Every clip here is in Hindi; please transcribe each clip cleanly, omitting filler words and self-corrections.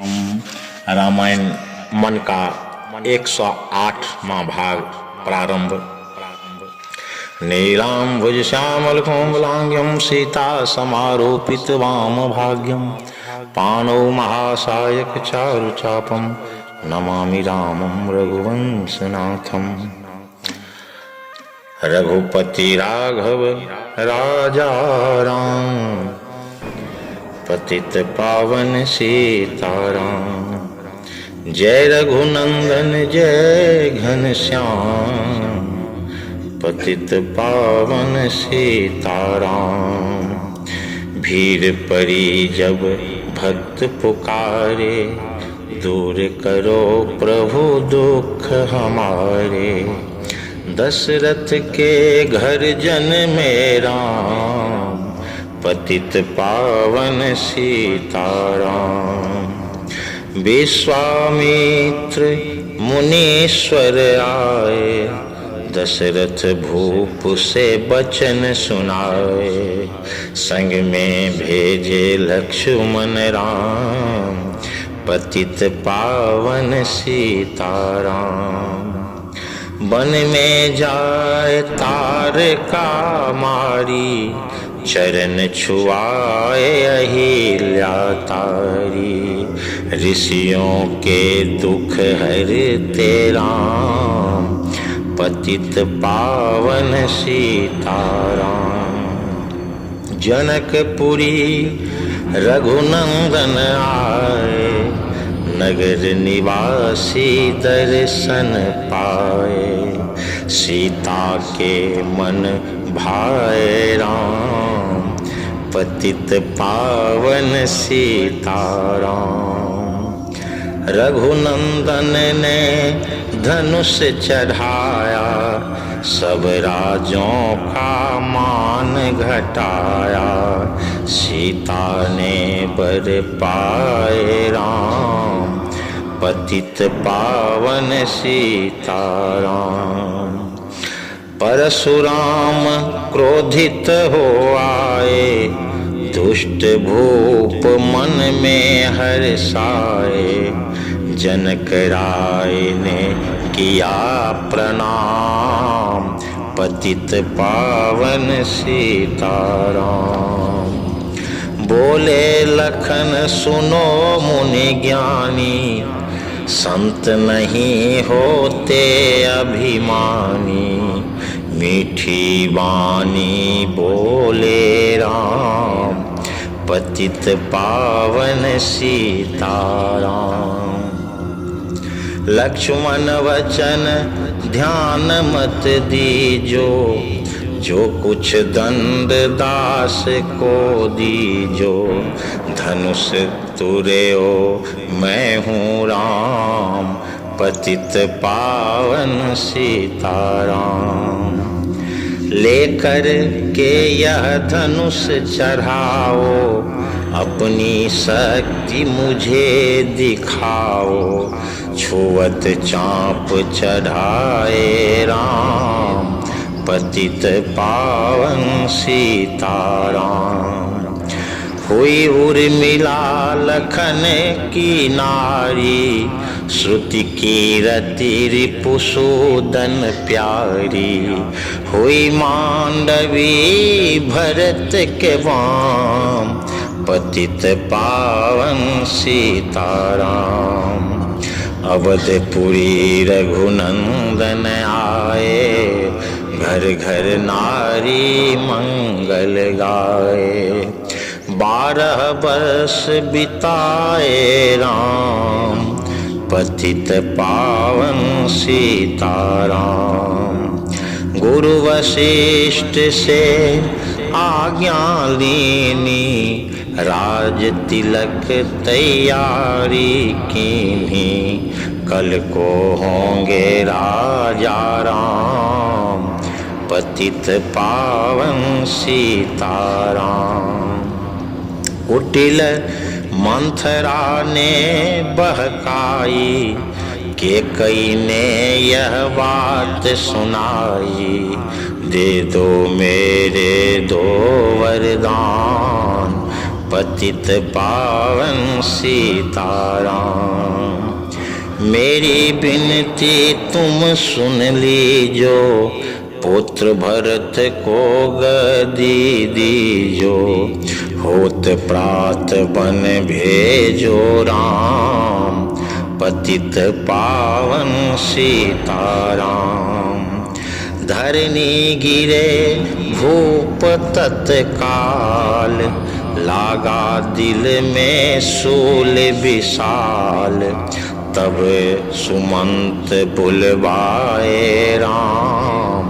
रामायण मन का 108वां भाग प्रारंभ। नीलाम्बुज श्यामल कोमलांग्यं सीता समारोपित वाम भाग्यं पाणौ महासायक चारु चापं नमामि रामं रघुवंशनाथं। रघुपति राघव राजा राम पतित पावन सीताराम। जय रघुनंदन जय घनश्याम पतित पावन सीताराम। भीड़ पड़ी जब भक्त पुकारे दूर करो प्रभु दुख हमारे। दशरथ के घर जन्मे राम पतित पावन सीताराम। विश्वामित्र मुनीश्वर आए दशरथ भूप से बचन सुनाए। संग में भेजे लक्ष्मण राम पतित पावन सीताराम। वन में जाए तारका मारी चरण छुआए अहिल्या तारी। ऋषियों के दुख हरते राम पतित पावन सीताराम। जनकपुरी रघुनंदन आए नगर निवासी दर्शन पाए। सीता के मन भाए राम पतित पावन सीताराम। रघुनंदन ने धनुष चढ़ाया सब राजों का मान घटाया। सीता ने बर पाए राम पतित पावन सीताराम। परशुराम क्रोधित हो आए दुष्ट भूप मन में हर्षाए। जनक राय ने किया प्रणाम पतित पावन सीताराम। बोले लखन सुनो मुनि ज्ञानी संत नहीं होते अभिमानी। मीठी वाणी बोले राम पतित पावन सीताराम। लक्ष्मण वचन ध्यान मत दीजो जो कुछ दंड दास को दीजो। धनुष तुर्यो मैं हूँ राम पतित पावन सीताराम। लेकर के यह धनुष चढ़ाओ अपनी शक्ति मुझे दिखाओ। छुअत चाँप चढ़ाए राम पतित पावन सीताराम। हुई उर्मिला लखन की नारी श्रुति की रति रिपुसूदन प्यारी। हुई मांडवी भरत के वाम पतित पावन सीताराम। अवधपुरी रघुनंदन आए घर घर नारी मंगल गाए। 12 वर्ष बिताए राम पतित पावन सीताराम। गुरु वशिष्ठ से आज्ञा लीनी राज तिलक तैयारी कीन्ही। कल को होंगे राजा राम पतित पावन सीताराम। कुटिल मंथरा ने बहकाई के कई ने यह बात सुनाई। दे दो मेरे 2 वरदान पतित पावन सीताराम। मेरी विनती तुम सुन लीजो, पुत्र भरत को गदी दीजो। होत प्रात बन भेजो राम, पतित पावन सीताराम। धरनी गिरे भूप तत्काल, लागा दिल में शूल विशाल। तब सुमंत बुलवाए राम,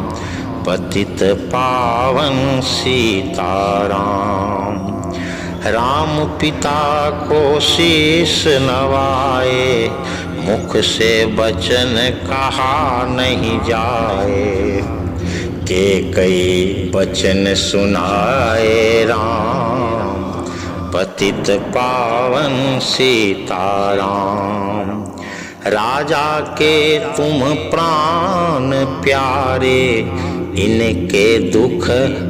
पतित पावन सीताराम। राम पिता को शीश नवाए, मुख से वचन कहा नहीं जाए। के कई वचन सुनाए राम, पतित पावन सीताराम। राजा के तुम प्राण प्यारे, इनके दुख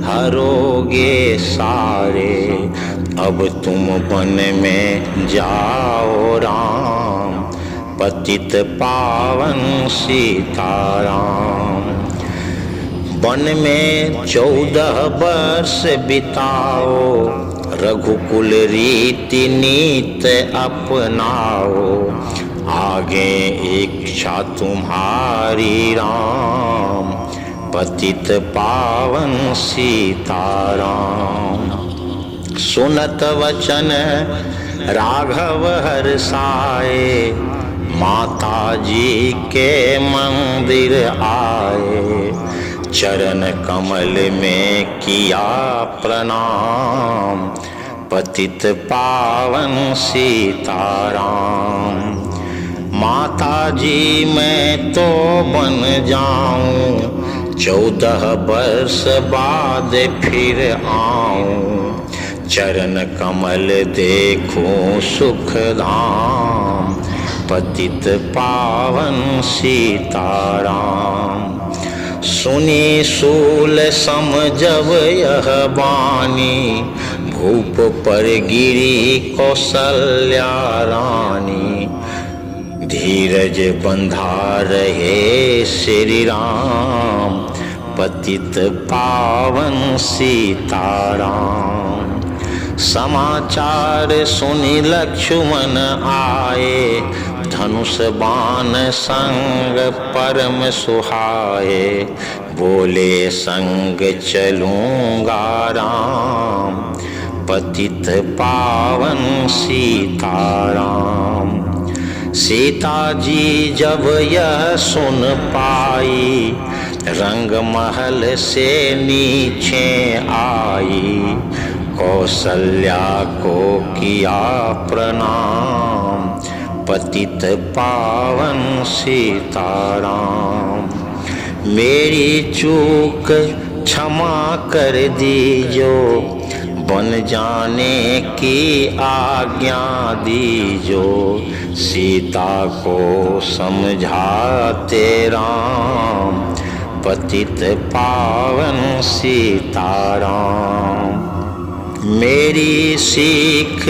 हरोगे सारे। अब तुम वन में जाओ राम, पतित पावन सीताराम। वन में 14 वर्ष बिताओ, रघुकुल रीति नीत अपनाओ। आगे इच्छा तुम्हारी राम, पतित पावन सीताराम। सुनत वचन राघव हर्षाए, माता जी के मंदिर आए। चरण कमल में किया प्रणाम, पतित पावन सीताराम। माता जी मैं तो बन जाऊं, 14 वर्ष बाद फिर आऊं। चरण कमल देखूं सुख धाम, पतित पावन सीताराम। सुनी सूल समझब यह बानी, भूप पर गिरी कौशल्या रानी। धीरज बंधा रहे श्री राम, पतित पावन सीताराम। समाचार सुनि लक्ष्मण आए, धनुष बाण संग परम सुहाए। बोले संग चलूंगा राम, पतित पावन सीताराम। सीता जी जब यह सुन पाई, रंग महल से नीचे आई। कौशल्या को किया प्रणाम, पतित पावन सीताराम। मेरी चूक क्षमा कर दीजो, बन जाने की आज्ञा दीजो। सीता को समझाते राम, पतित पावन सीताराम। मेरी सीख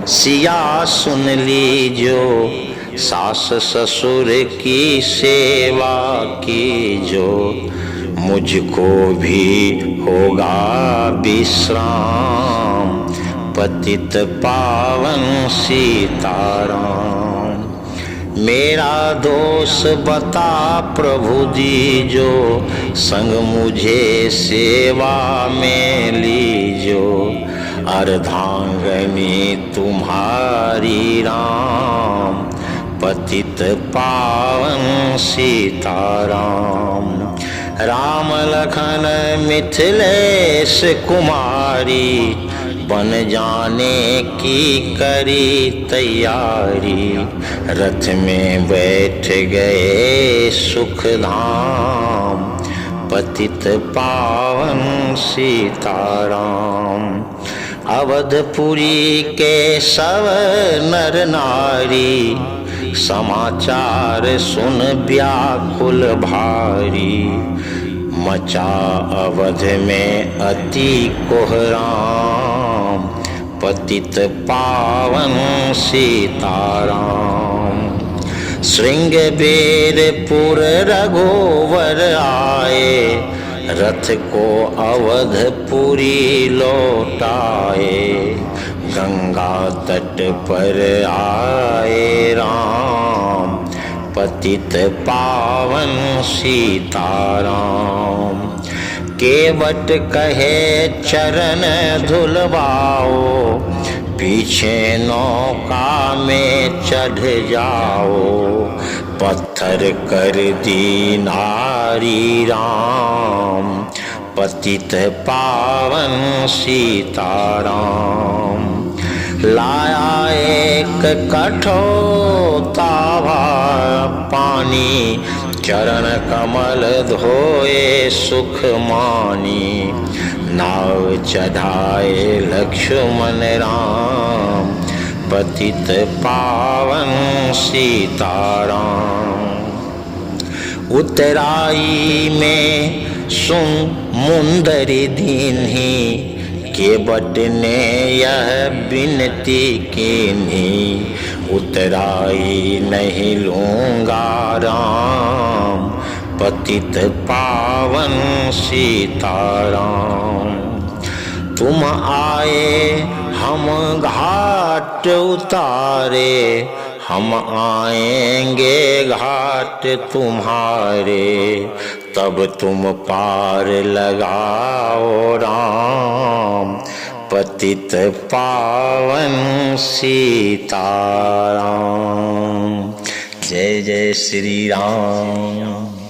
सिया सुन लीजो, सास ससुर की सेवा कीजो। मुझको भी होगा विश्राम, पतित पावन सीताराम। मेरा दोष बता प्रभु दीजो, संग मुझे सेवा में लीजो। अर्धांगनी तुम्हारी राम, पतित पावन सीताराम। राम लखन मिथिलेश कुमारी, बन जाने की करी तैयारी। रथ में बैठ गए सुख धाम, पतित पावन सीताराम। अवधपुरी के सब नर नारी, समाचार सुन व्याकुल भारी। मचा अवध में अति कोहराम, पतित पावन सीताराम। श्रृंगबेरपुर रघुवर आए, रथ को अवधपुरी लौटाए। गंगा तट पर आए राम, पतित पावन सीताराम। केवट कहे चरण धुलवाओ, पीछे नौका में चढ़ जाओ। पत्थर कर दी नारी राम, पतित पावन सीताराम। लाया एक कठोता पानी, चरण कमल धोए सुख मानी। नाव चढ़ाए लक्ष्मण राम, पतित पावन सीताराम। उतराई में सुन मुंदरी दीन्ही, केवट ने यह विनती कीन्ही। उतराई नहीं लूँगा राम, पतित पावन सीताराम। तुम आए हम घाट उतारे, हम आएंगे घाट तुम्हारे। तब तुम पार लगाओ राम, पतित पावन सीताराम। जय जय श्री राम।